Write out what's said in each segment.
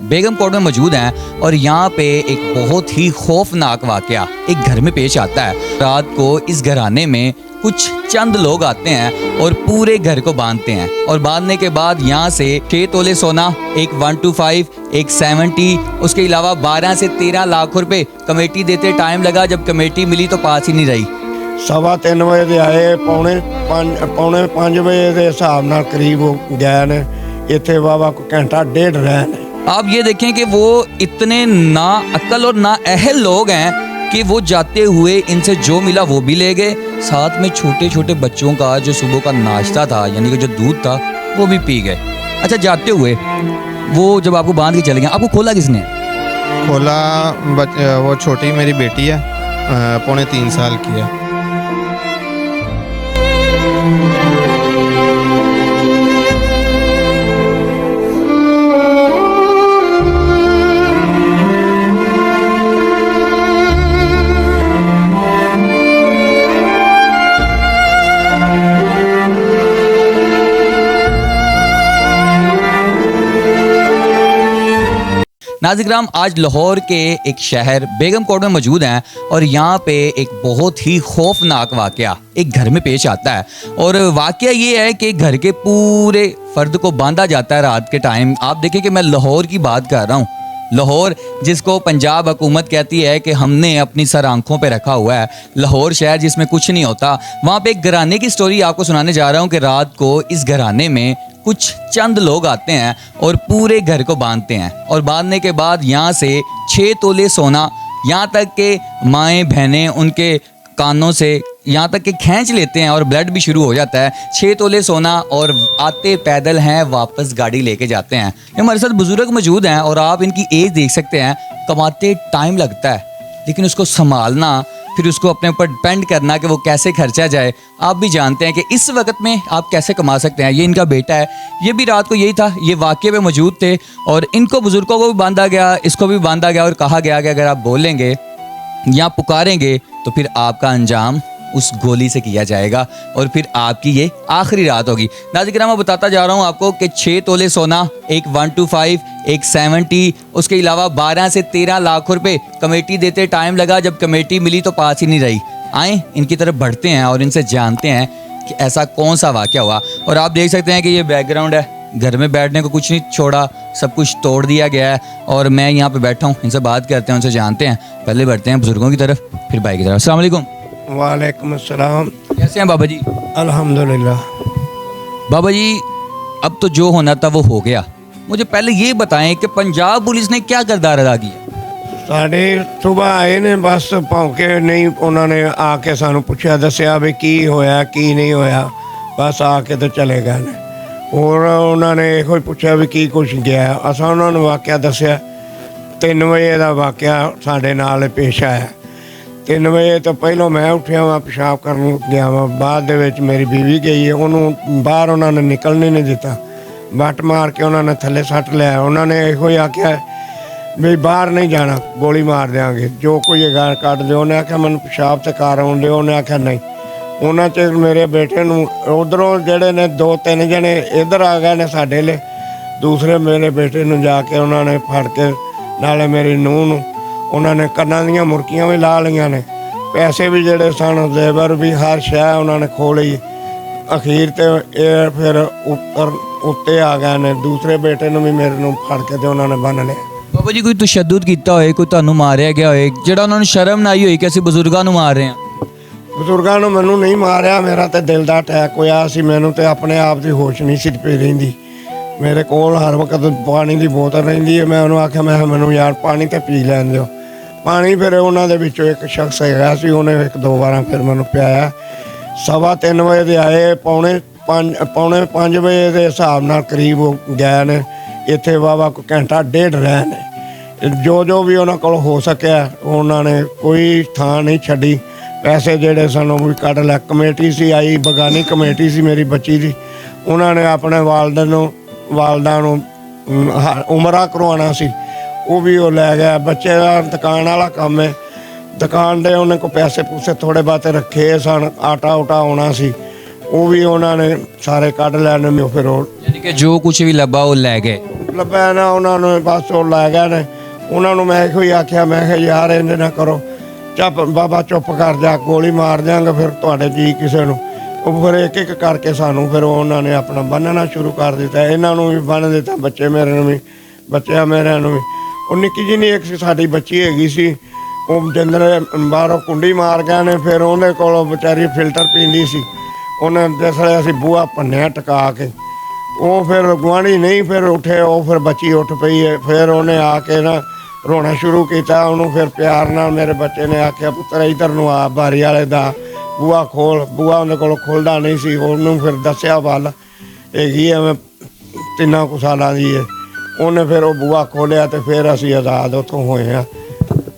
बेगम coat में मौजूद हैं और यहाँ पे एक बहुत ही खौफनाक वाकया एक घर में पेश आता है। रात को इस घराने में कुछ चंद लोग आते हैं और पूरे घर को बांधते हैं और बांधने के बाद यहाँ से 6 तोले सोना, एक 125, एक 70, उसके अलावा 12 से 13 लाख रुपए कमेटी देते। टाइम लगा, जब कमेटी मिली तो पास ही नहीं रही। 3:15 बजे आए, पौने 5 बजे के हिसाब नाल करीब गए ने। इत्थे वावा को घंटा डेढ़ रहे ने। आप ये देखें कि वो इतने ना अक्ल और ना अहल लोग हैं कि वो जाते हुए इनसे जो मिला वो भी ले गए, साथ में छोटे छोटे बच्चों का जो सुबह का नाश्ता था यानी कि जो दूध था वो भी पी गए। अच्छा, जाते हुए वो जब आपको बांध के चले गए, आपको खोला किसने? खोला वो छोटी मेरी बेटी है, पौने 3 साल की है। नाज़िर-ए-किराम, आज लाहौर के एक शहर बेगम कोट में मौजूद हैं और यहाँ पे एक बहुत ही खौफनाक वाकया एक घर में पेश आता है। और वाकया ये है कि घर के पूरे फर्द को बांधा जाता है रात के टाइम। आप देखें कि मैं लाहौर की बात कर रहा हूँ, लाहौर जिसको पंजाब हुकूमत कहती है कि हमने अपनी सर आंखों पे रखा हुआ है, लाहौर शहर जिसमें कुछ नहीं होता। वहाँ पे एक घराने की स्टोरी आपको सुनाने जा रहा हूँ कि रात को इस घराने में कुछ चंद लोग आते हैं और पूरे घर को बांधते हैं और बांधने के बाद यहाँ से 6 तोले सोना, यहाँ तक के माएँ बहनें उनके कानों से यहाँ तक के खींच लेते हैं और ब्लड भी शुरू हो जाता है। 6 तोले सोना और आते पैदल हैं, वापस गाड़ी लेके जाते हैं। हमारे साथ बुजुर्ग मौजूद हैं और आप इनकी एज देख सकते हैं। कमाते टाइम लगता है लेकिन उसको संभालना, फिर उसको अपने ऊपर डिपेंड करना कि वो कैसे खर्चा जाए। आप भी जानते हैं कि इस वक्त में आप कैसे कमा सकते हैं। ये इनका बेटा है, ये भी रात को यही था, ये वाक़े पे मौजूद थे और इनको बुजुर्गों को भी बांधा गया, इसको भी बांधा गया और कहा गया कि अगर आप बोलेंगे या पुकारेंगे तो फिर आपका अंजाम उस गोली से किया जाएगा और फिर आपकी ये आखिरी रात होगी। नाज़िर-ए-किराम, मैं बताता जा रहा हूँ आपको कि 6 तोले सोना, एक 125, एक 70, उसके अलावा 12 से 13 लाख रुपए कमेटी देते। टाइम लगा, जब कमेटी मिली तो पास ही नहीं रही। आए इनकी तरफ बढ़ते हैं और इनसे जानते हैं कि ऐसा कौन सा वाक़या हुआ। और आप देख सकते हैं कि ये बैकग्राउंड है, घर में बैठने को कुछ नहीं छोड़ा, सब कुछ तोड़ दिया गया है और मैं यहाँ पे बैठा हूँ। इनसे बात करते हैं, उनसे जानते हैं। पहले बढ़ते हैं बुजुर्गों की तरफ, फिर भाई की तरफ। अस्सलाम वालेकुम। वालेकुम अस्सलाम। कैसे हैं बाबा जी? अल्हम्दुलिल्लाह। बाबा जी, अब तो जो होना था वो हो गया। मुझे पहले ये बताएं कि पंजाब पुलिस ने क्या किरदार अदा किया? ਸਾਡੇ ਸੁਬਾਹ ਆਏ ਨੇ, ਬਸ ਭੌਂਕੇ ਨਹੀਂ, ਉਹਨਾਂ ਨੇ ਆ ਕੇ ਸਾਨੂੰ ਪੁੱਛਿਆ, ਦੱਸਿਆ ਵੀ ਕੀ ਹੋਇਆ ਕੀ ਨਹੀਂ ਹੋਇਆ, ਬਸ ਆ ਕੇ ਤੇ ਚਲੇ ਗਏ ਨੇ। ਹੋਰ ਉਹਨਾਂ ਨੇ ਇਹੋ ਹੀ ਪੁੱਛਿਆ ਵੀ ਕੀ ਕੁਛ ਗਿਆ। ਅਸਾਂ ਉਹਨਾਂ ਨੂੰ ਵਾਕਿਆ ਦੱਸਿਆ। 3 ਵਜੇ ਦਾ ਵਾਕਿਆ ਸਾਡੇ ਨਾਲ ਪੇਸ਼ ਆਇਆ। 3 ਵਜੇ ਤੋਂ ਪਹਿਲਾਂ ਮੈਂ ਉੱਠਿਆ ਵਾਂ, ਪਿਸ਼ਾਬ ਕਰਨ ਗਿਆ ਵਾਂ। ਬਾਅਦ ਦੇ ਵਿੱਚ ਮੇਰੀ ਬੀਵੀ ਗਈ ਹੈ, ਉਹਨੂੰ ਬਾਹਰ ਉਹਨਾਂ ਨੇ ਨਿਕਲਣ ਨਹੀਂ ਦਿੱਤਾ। ਵੱਟ ਮਾਰ ਕੇ ਉਹਨਾਂ ਨੇ ਥੱਲੇ ਸੱਟ ਲਿਆ। ਉਹਨਾਂ ਨੇ ਇਹੋ ਹੀ ਆਖਿਆ ਵੀ ਬਾਹਰ ਨਹੀਂ ਜਾਣਾ, ਗੋਲੀ ਮਾਰ ਦਿਆਂਗੇ, ਜੋ ਕੋਈ ਹੈਗਾ ਕੱਢ ਦਿਓ। ਉਹਨੇ ਆਖਿਆ ਮੈਨੂੰ ਪਿਸ਼ਾਬ ਤੇ ਕਰ ਆਉਣ ਦਿਓ। ਉਹਨੇ ਆਖਿਆ ਨਹੀਂ। ਉਹਨਾਂ 'ਚ ਮੇਰੇ ਬੇਟੇ ਨੂੰ ਉੱਧਰੋਂ ਜਿਹੜੇ ਨੇ 2-3 ਜਣੇ ਇੱਧਰ ਆ ਗਏ ਨੇ ਸਾਡੇ ਲਈ। ਦੂਸਰੇ ਮੇਰੇ ਬੇਟੇ ਨੂੰ ਜਾ ਕੇ ਉਹਨਾਂ ਨੇ ਫੜ ਕੇ, ਨਾਲੇ ਮੇਰੀ ਨੂੰਹ ਨੂੰ ਉਹਨਾਂ ਨੇ ਕੰਨਾਂ ਦੀਆਂ ਮੁਰਕੀਆਂ ਵੀ ਲਾ ਲਈਆਂ ਨੇ। ਪੈਸੇ ਵੀ ਜਿਹੜੇ ਸਨ, ਜ਼ੇਵਰ ਵੀ, ਹਰ ਸ਼ੈ ਉਹਨਾਂ ਨੇ ਖੋਹ ਲਈ। ਅਖੀਰ ਤੇ ਇਹ ਫਿਰ ਉੱਤੇ ਆ ਗਏ ਨੇ। ਦੂਸਰੇ ਬੇਟੇ ਨੂੰ ਵੀ ਮੇਰੇ ਨੂੰ ਫੜ ਕੇ ਤੇ ਉਹਨਾਂ ਨੇ ਬੰਨ੍ਹ ਲਿਆ। ਬਾਬਾ ਜੀ, ਕੋਈ ਤਸ਼ੱਦਦ ਕੀਤਾ ਹੋਏ, ਕੋਈ ਤੁਹਾਨੂੰ ਮਾਰਿਆ ਗਿਆ ਹੋਏ, ਜਿਹੜਾ ਉਹਨਾਂ ਨੂੰ ਸ਼ਰਮ ਨਾ ਆਈ ਹੋਈ ਕਿ ਅਸੀਂ ਬਜ਼ੁਰਗਾਂ ਨੂੰ ਮਾਰ ਰਹੇ ਹਾਂ? ਬਜ਼ੁਰਗਾਂ ਨੂੰ ਮੈਨੂੰ ਨਹੀਂ ਮਾਰਿਆ, ਮੇਰਾ ਤੇ ਦਿਲ ਦਾ ਅਟੈਕ ਹੋਇਆ ਸੀ। ਮੈਨੂੰ ਤੇ ਆਪਣੇ ਆਪ ਦੀ ਹੋਸ਼ ਨਹੀਂ ਸੀ ਪਈ ਰਹਿੰਦੀ। ਮੇਰੇ ਕੋਲ ਹਰ ਵਕਤ ਪਾਣੀ ਦੀ ਬੋਤਲ ਰਹਿੰਦੀ ਹੈ। ਮੈਂ ਉਹਨੂੰ ਆਖਿਆ, ਮੈਂ ਮੈਨੂੰ ਯਾਰ ਪਾਣੀ ਤੇ ਪੀ ਲੈਣ ਦਿਓ ਪਾਣੀ। ਫਿਰ ਉਹਨਾਂ ਦੇ ਵਿੱਚੋਂ ਇੱਕ ਸ਼ਖਸ ਹੈਗਾ ਸੀ, ਉਹਨੇ 1-2 ਵਾਰਾਂ ਫਿਰ ਮੈਨੂੰ ਪਿਆਇਆ। 3:15 ਵਜੇ ਦੇ ਆਏ, ਪੌਣੇ 5 ਵਜੇ ਦੇ ਹਿਸਾਬ ਨਾਲ ਕਰੀਬ ਗਏ ਨੇ। ਇੱਥੇ ਵਾਵਾ ਕੋ ਘੰਟਾ ਡੇਢ ਰਹੇ ਨੇ। ਜੋ ਵੀ ਉਹਨਾਂ ਕੋਲ ਹੋ ਸਕਿਆ ਉਹਨਾਂ ਨੇ ਕੋਈ ਥਾਂ ਨਹੀਂ ਛੱਡੀ। ਪੈਸੇ ਜਿਹੜੇ ਸਨ ਉਹ ਵੀ ਕੱਢ ਲਿਆ। ਕਮੇਟੀ ਸੀ ਆਈ, ਬਗਾਨੀ ਕਮੇਟੀ ਸੀ ਮੇਰੀ ਬੱਚੀ ਦੀ। ਉਹਨਾਂ ਨੇ ਆਪਣੇ ਵਾਲਦਾ ਨੂੰ ਉਮਰਾ ਕਰਵਾਉਣਾ ਸੀ, ਉਹ ਵੀ ਉਹ ਲੈ ਗਿਆ। ਬੱਚੇ ਦਾ ਦੁਕਾਨ ਵਾਲਾ ਕੰਮ ਹੈ, ਦੁਕਾਨ ਦੇ ਉਹਨੇ ਕੋਲ ਪੈਸੇ ਪੂਸੇ ਥੋੜ੍ਹੇ ਬਹੁਤੇ ਰੱਖੇ ਸਨ। ਆਟਾ ਉਟਾ ਆਉਣਾ ਸੀ, ਉਹ ਵੀ ਉਹਨਾਂ ਨੇ ਸਾਰੇ ਕੱਢ ਲੈਣੇ। ਫਿਰ ਉਹ यानी कि जो कुछ भी लबा वो ले गए। ਲੱਭਿਆ ਨਾ ਉਹਨਾਂ ਨੂੰ ਬਸ ਉਹ ਲੈ ਗਏ ਨੇ। ਉਹਨਾਂ ਨੂੰ ਮੈਂ ਇਹੋ ਹੀ ਆਖਿਆ, ਮੈਂ ਕਿਹਾ ਯਾਰ ਇੰਝ ਨਾ ਕਰੋ, ਚੱਪ ਬਾਬਾ ਚੁੱਪ ਕਰ ਜਾ, ਗੋਲੀ ਮਾਰ ਦਿਆਂਗੇ ਫਿਰ ਤੁਹਾਡੇ ਜੀ ਕਿਸੇ ਨੂੰ। ਉਹ ਫਿਰ ਇੱਕ ਇੱਕ ਕਰਕੇ ਸਾਨੂੰ ਫਿਰ ਉਹਨਾਂ ਨੇ ਆਪਣਾ ਬੰਨ੍ਹਣਾ ਸ਼ੁਰੂ ਕਰ ਦਿੱਤਾ। ਇਹਨਾਂ ਨੂੰ ਵੀ ਬੰਨ੍ਹ ਦਿੱਤਾ, ਬੱਚੇ ਮੇਰੇ ਨੂੰ ਵੀ, ਬੱਚਿਆਂ ਮੇਰਿਆਂ ਨੂੰ ਵੀ। ਉਹ ਨਿੱਕੀ ਜਿਹੀ ਨਹੀਂ ਇੱਕ ਸਾਡੀ ਬੱਚੀ ਹੈਗੀ ਸੀ, ਉਹ ਜਿੰਦਰ ਬਾਹਰੋਂ ਕੁੰਡੀ ਮਾਰ ਗਿਆ ਨੇ। ਫਿਰ ਉਹਦੇ ਕੋਲੋਂ ਵਿਚਾਰੀ ਫਿਲਟਰ ਪੀਂਦੀ ਸੀ, ਉਹਨੇ ਦੱਸਿਆ ਅਸੀਂ ਬੂਹਾ ਭੰਨਿਆ ਟਕਾ ਕੇ। ਉਹ ਫਿਰ ਗੁਆਂਢੀ ਨਹੀਂ ਫਿਰ ਉੱਠੇ, ਉਹ ਫਿਰ ਬੱਚੀ ਉੱਠ ਪਈ ਹੈ। ਫਿਰ ਉਹਨੇ ਆ ਕੇ ਨਾ ਰੋਣਾ ਸ਼ੁਰੂ ਕੀਤਾ। ਉਹਨੂੰ ਫਿਰ ਪਿਆਰ ਨਾਲ ਮੇਰੇ ਬੱਚੇ ਨੇ ਆਖਿਆ, ਪੁੱਤਰ ਇੱਧਰ ਨੂੰ ਆ, ਬਾਰੀ ਵਾਲੇ ਦਾ ਬੂਹਾ ਖੋਲ। ਬੂਹਾ ਉਹਦੇ ਕੋਲ ਖੁੱਲ੍ਹਦਾ ਨਹੀਂ ਸੀ। ਉਹਨੂੰ ਫਿਰ ਦੱਸਿਆ ਵੱਲ ਹੈਗੀ ਐਵੇਂ 3 ਕੁ ਸਾਲਾਂ ਦੀ ਹੈ। ਉਹਨੇ फिर वो बुआ खोलिया तो फिर असी आज़ाद उतों होए हैं।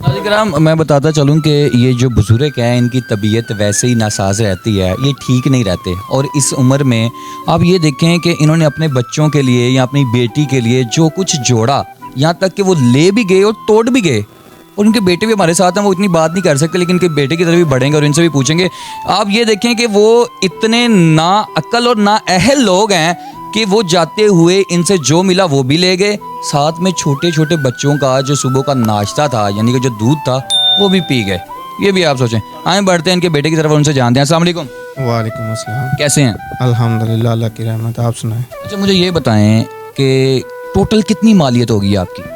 नाज़रीन, मैं बताता चलूँ कि ये जो बुज़ुर्ग हैं इनकी तबीयत वैसे ही नासाज रहती है, ये ठीक नहीं रहते। और इस उम्र में आप ये देखें कि इन्होंने अपने बच्चों के लिए या अपनी बेटी के लिए जो कुछ जोड़ा, यहाँ तक कि वो ले भी गए और तोड़ भी गए। और उनके बेटे भी हमारे साथ हैं, वो इतनी बात नहीं कर सकते, लेकिन इनके बेटे की तरफ भी बढ़ेंगे और इनसे भी पूछेंगे। आप ये देखें कि वो इतने ना अक्ल और ना अहल लोग हैं कि वो जाते हुए इनसे जो मिला वो भी ले गए, साथ में छोटे छोटे बच्चों का जो सुबह का नाश्ता था यानी कि जो दूध था वो भी पी गए। ये भी आप सोचें। आए बढ़ते हैं इनके बेटे की तरफ, उनसे जानते हैं। अस्सलाम वालेकुम। वालेकुम अस्सलाम। कैसे हैं? अल्हम्दुलिल्लाह, अल्लाह की रहमत। आप सुनाएं। अच्छा, मुझे ये बताएं कि टोटल कितनी मालियत होगी आपकी?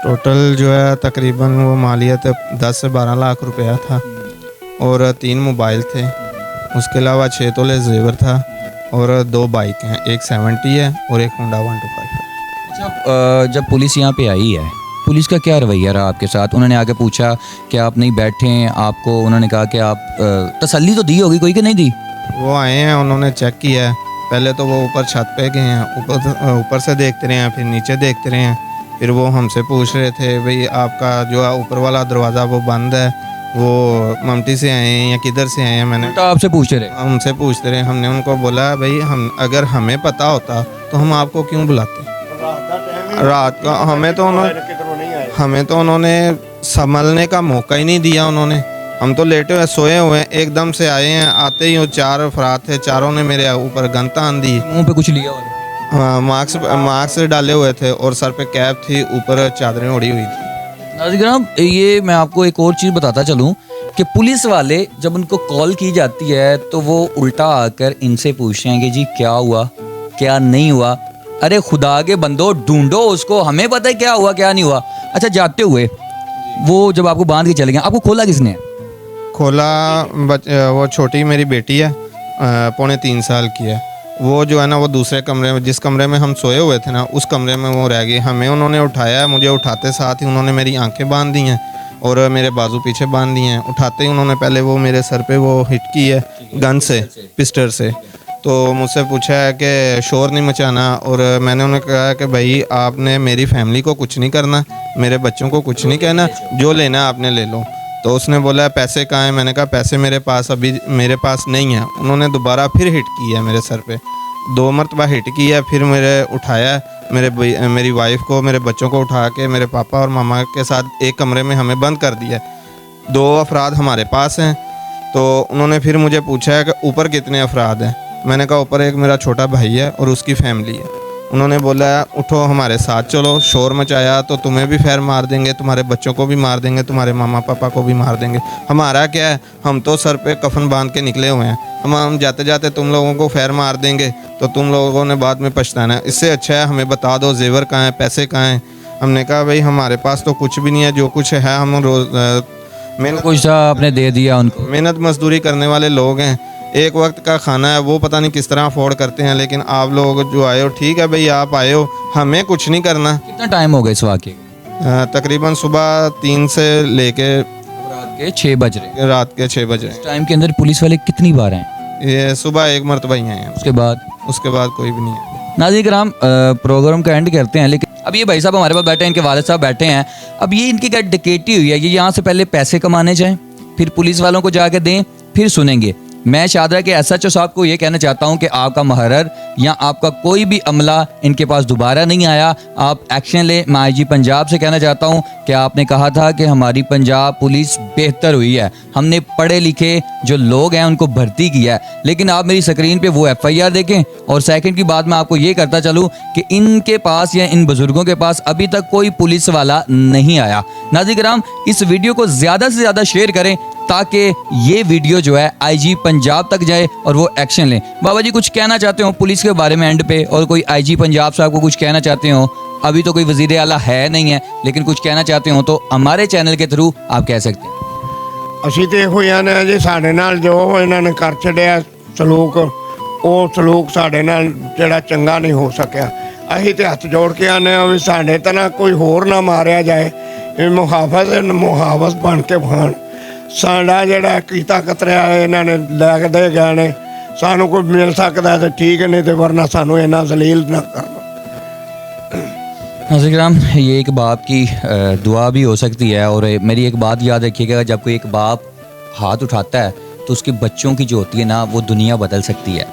टोटल जो है तकरीबन वो मालियत 10 से 12 लाख रुपया था और 3 मोबाइल थे, उसके अलावा 6 तोले जेवर था और 2 बाइक हैं, एक 70 है और एक होंडा 125 है। अच्छा, जब पुलिस यहाँ पे आई है, पुलिस का क्या रवैया रहा आपके साथ? उन्होंने आके पूछा कि आप नहीं बैठे हैं, आपको उन्होंने कहा कि आप तसल्ली तो दी होगी कोई कि नहीं दी? वो आए हैं, उन्होंने चेक किया है। पहले तो वो ऊपर छत पे गए हैं, ऊपर से देखते रहे हैं, फिर नीचे देखते रहे हैं। फिर वो हमसे पूछ रहे थे, भाई आपका जो है ऊपर वाला दरवाज़ा वो बंद है, वो ममटी से आए हैं या किधर से आए हैं? मैंने तो आपसे पूछते रहे? हमसे पूछते रहे। हमने उनको बोला, भाई हम अगर हमें पता होता तो हम आपको क्यों बुलाते? रात का हमें तो उन्होंने संभलने का मौका ही नहीं दिया। उन्होंने, हम तो लेटे हुए सोए हुए हैं, एकदम से आए हैं। आते ही वो 4 अफराद थे, चारों ने मेरे ऊपर गन तान दी। मुंह पे कुछ लिया हुआ? हाँ, मास्क डाले हुए थे और सर पे कैप थी, ऊपर चादरें ओढ़ी हुई थी। नाज़रीन, ये मैं आपको एक और चीज़ बताता चलूँ कि पुलिस वाले जब उनको कॉल की जाती है तो वो उल्टा आकर इनसे पूछते हैं कि जी क्या हुआ, क्या नहीं हुआ। अरे खुदा के बंदो, ढूंढो उसको, हमें पता है क्या हुआ क्या नहीं हुआ। अच्छा, जाते हुए वो जब आपको बांध के चले गए, आपको खोला किसने? खोला वो छोटी मेरी बेटी है, 3.25 साल की है। वो जो है ना, वो दूसरे कमरे में, जिस कमरे में हम सोए हुए थे ना, उस कमरे में वो रह गई। हमें उन्होंने उठाया, मुझे उठाते साथ ही उन्होंने मेरी आंखें बांध दी हैं और मेरे बाजू पीछे बांध दिए हैं। उठाते ही उन्होंने पहले वो मेरे सर पे वो हिट की है गन से, पिस्टल से। तो मुझसे पूछा है कि शोर नहीं मचाना, और मैंने उन्हें कहा कि भाई आपने मेरी फैमिली को कुछ नहीं करना, मेरे बच्चों को कुछ नहीं कहना, जो लेना आपने ले लो। तो उसने बोला पैसे कहाँ हैं? मैंने कहा पैसे मेरे पास अभी मेरे पास नहीं है। उन्होंने दोबारा फिर हिट की है मेरे सर पे, 2 मरतबा हिट की है। फिर मेरे उठाया, मेरी वाइफ को, मेरे बच्चों को उठा के मेरे पापा और मामा के साथ एक कमरे में हमें बंद कर दिया। 2 अफराद हमारे पास हैं। तो उन्होंने फिर मुझे पूछा है कि ऊपर कितने अफराद हैं? मैंने कहा ऊपर एक मेरा छोटा भाई है और उसकी फैमिली है। उन्होंने बोला उठो हमारे साथ चलो, शोर मचाया तो तुम्हें भी फैर मार देंगे, तुम्हारे बच्चों को भी मार देंगे, तुम्हारे मामा पापा को भी मार देंगे। हमारा क्या है, हम तो सर पे कफन बांध के निकले हुए हैं। हम जाते जाते तुम लोगों को फैर मार देंगे तो तुम लोगों ने बाद में पछताना है। इससे अच्छा है हमें बता दो जेवर कहाँ है, पैसे कहाँ हैं। हमने कहा भाई हमारे पास तो कुछ भी नहीं है, जो कुछ है हम रोज मेहनत कुछ था आपने दे दिया उनको। मेहनत मजदूरी करने वाले लोग हैं, एक वक्त का खाना है वो पता नहीं किस तरह अफोर्ड करते हैं। लेकिन आप लोग जो आए हो, ठीक है भाई आप आए हो, हमें कुछ नहीं करना। कितना टाइम हो गया इस वाक़े? तकरीबन सुबह 3 से लेके रात के 6 बज रहे। रात के 6 बजे। इस टाइम के अंदर पुलिस वाले कितनी बार आए? ये सुबह 1 मरतबा ही आए हैं, उसके बाद कोई भी नहीं है। नाज़रीन कराम, प्रोग्राम का एंड करते हैं, लेकिन अब ये भाई साहब हमारे पास बैठे हैं, इनके वालिद साहब बैठे हैं। अब ये इनकी क्या डकैती हुई है? ये यहाँ से पहले पैसे कमाने जाएं, फिर पुलिस वालों को जाके दें, फिर सुनेंगे, मैं शादरा के SHO साहब को ये कहना चाहता हूँ कि आपका मुहर्रर या आपका कोई भी अमला इनके पास दोबारा नहीं आया, आप एक्शन ले। मैं IG पंजाब से कहना चाहता हूँ कि आपने कहा था कि हमारी पंजाब पुलिस बेहतर हुई है, हमने पढ़े लिखे जो लोग हैं उनको भर्ती किया है, लेकिन आप मेरी स्क्रीन पे वो FIR देखें। और सेकंड की बात मैं आपको ये करता चलूँ कि इनके पास या इन बुजुर्गों के पास अभी तक कोई पुलिस वाला नहीं आया। नाज़रीन किराम, इस वीडियो को ज़्यादा से ज़्यादा शेयर करें ताकि ये वीडियो जो है IG पंजाब तक जाए और वो एक्शन लें। बाबा जी कुछ कहना चाहते हो पुलिस के बारे में एंड पे, और कोई IG पंजाब साहब को कुछ कहना चाहते हो? अभी तो कोई वज़ीर आला है नहीं है, लेकिन कुछ कहना चाहते हो तो हमारे चैनल के थ्रू आप कह सकते हैं। ਅਸੀਂ ਤੇ ਇਹੋ ਹੀ ਆਨੇ ਜੀ ਸਾਡੇ ਨਾਲ ਜੋ ਇਹਨਾਂ ਨੇ ਕਰ ਛੱਡਿਆ ਸਲੂਕ, ਉਹ ਸਲੂਕ ਸਾਡੇ ਨਾਲ ਜਿਹੜਾ ਚੰਗਾ ਨਹੀਂ ਹੋ ਸਕਿਆ। ਅਸੀਂ ਤੇ ਹੱਥ ਜੋੜ ਕੇ ਆਨੇ ਆ ਵੀ ਸਾਡੇ ਤਰ੍ਹਾਂ ਕੋਈ ਹੋਰ ਨਾ ਮਾਰਿਆ ਜਾਏ, ਇਹ ਮੁਹਾਫਜ਼ ਬਣ ਕੇ ਖਾਣ। ਸਾਡਾ ਜਿਹੜਾ ਕੀਤਾ ਕਤਰਿਆ ਇਹਨਾਂ ਨੇ ਲੈ ਕੇ ਦੇ ਗਏ ਨੇ, ਸਾਨੂੰ ਕੋਈ ਮਿਲ ਸਕਦਾ ਤੇ ਠੀਕ, ਨਹੀਂ ਤੇ ਵਰਨਾ ਸਾਨੂੰ ਇਹਨਾਂ ਜ਼ਲੀਲ ਨਾ करना। नाज़रीन ये एक बाप की दुआ भी हो सकती है। और मेरी एक बात याद रखिएगा, जब कोई एक बाप हाथ उठाता है तो उसके बच्चों की जो होती है ना वो दुनिया बदल सकती है।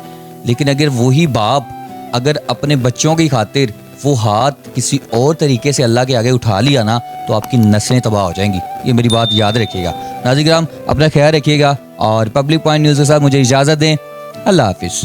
लेकिन अगर वही बाप अगर अपने बच्चों की खातिर वो हाथ किसी और तरीके से अल्लाह के आगे उठा लिया ना तो आपकी नस्लें तबाह हो जाएंगी। ये मेरी बात याद रखिएगा। नाज़रीन अपना ख्याल रखिएगा और पब्लिक पॉइंट न्यूज़ के साथ मुझे इजाज़त दें। अल्लाह हाफिज़।